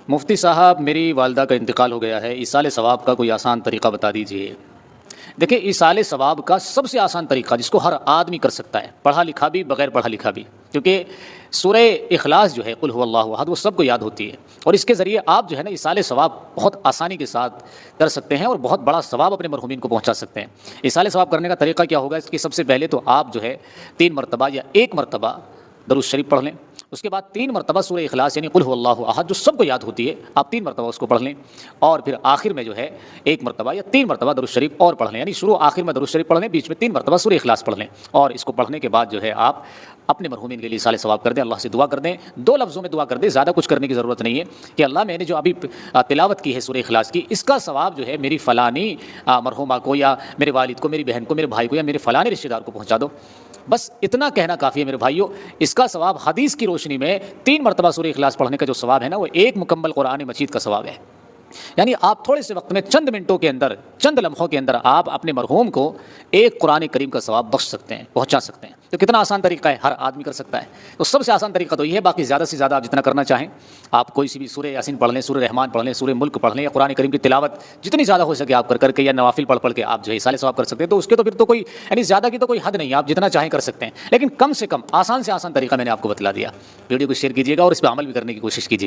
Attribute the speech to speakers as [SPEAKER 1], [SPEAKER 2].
[SPEAKER 1] مفتی صاحب، میری والدہ کا انتقال ہو گیا ہے، ایصال ثواب کا کوئی آسان طریقہ بتا دیجیے۔ دیکھیں، ایصال ثواب کا سب سے آسان طریقہ جس کو ہر آدمی کر سکتا ہے، پڑھا لکھا بھی، بغیر پڑھا لکھا بھی، کیونکہ سورہ اخلاص جو ہے قل هو اللہ احد، وہ سب کو یاد ہوتی ہے، اور اس کے ذریعے آپ جو ہے نا ایصال ثواب بہت آسانی کے ساتھ کر سکتے ہیں اور بہت بڑا ثواب اپنے مرحومین کو پہنچا سکتے ہیں۔ ایصال ثواب کرنے کا طریقہ کیا ہوگا؟ اس کی سب سے پہلے تو آپ جو ہے 3 مرتبہ یا 1 مرتبہ درود شریف پڑھ لیں، اس کے بعد 3 مرتبہ سورہ اخلاص یعنی قل هو اللہ احد جو سب کو یاد ہوتی ہے، آپ 3 مرتبہ اس کو پڑھ لیں، اور پھر آخر میں جو ہے 1 مرتبہ یا 3 مرتبہ درود شریف اور پڑھ لیں، یعنی شروع آخر میں درود شریف پڑھ لیں، بیچ میں 3 مرتبہ سورہ اخلاص پڑھ لیں، اور اس کو پڑھنے کے بعد جو ہے آپ اپنے مرحومین کے لیے ایصال ثواب کر دیں، اللہ سے دعا کر دیں، 2 لفظوں میں دعا کر دیں، زیادہ کچھ کرنے کی ضرورت نہیں ہے کہ اللہ میں نے جو ابھی تلاوت کی ہے سورہ اخلاص کی، اس کا ثواب جو ہے میری فلانی مرحومہ کو یا میرے والد کو، میری بہن کو، میرے بھائی کو یا میرے فلانے رشتہ دار کو پہنچا دو۔ بس اتنا کہنا کافی ہے میرے بھائیوں۔ اس کا ثواب حدیث کی روشنی میں 3 مرتبہ سورہ اخلاص پڑھنے کا جو ثواب ہے نا، وہ 1 مکمل قرآن مجید کا ثواب ہے۔ یعنی آپ تھوڑے سے وقت میں، چند منٹوں کے اندر، چند لمحوں کے اندر آپ اپنے مرحوم کو 1 قرآن کریم کا ثواب بخش سکتے ہیں، پہنچا سکتے ہیں۔ تو کتنا آسان طریقہ ہے، ہر آدمی کر سکتا ہے۔ تو سب سے آسان طریقہ تو یہ ہے، باقی زیادہ سے زیادہ آپ جتنا کرنا چاہیں، آپ کوئی سی بھی سورہ یاسین پڑھ لیں، سورہ رحمان پڑھ لیں، سورہ ملک پڑھ لیں، یا قرآن کریم کی تلاوت جتنی زیادہ ہو سکے آپ کر کے، یا نوافل پڑھ کے آپ جو ہے ایصال ثواب کر سکتے ہیں۔ تو اس کے تو پھر تو کوئی، یعنی زیادہ کی تو کوئی حد نہیں ہے، آپ جتنا چاہیں کر سکتے ہیں، لیکن کم سے کم آسان سے آسان طریقہ میں نے آپ کو بتلا دیا۔ ویڈیو کو شیئر کیجیے گا اور اس پہ عمل بھی کرنے کی کوشش کیجیے گا۔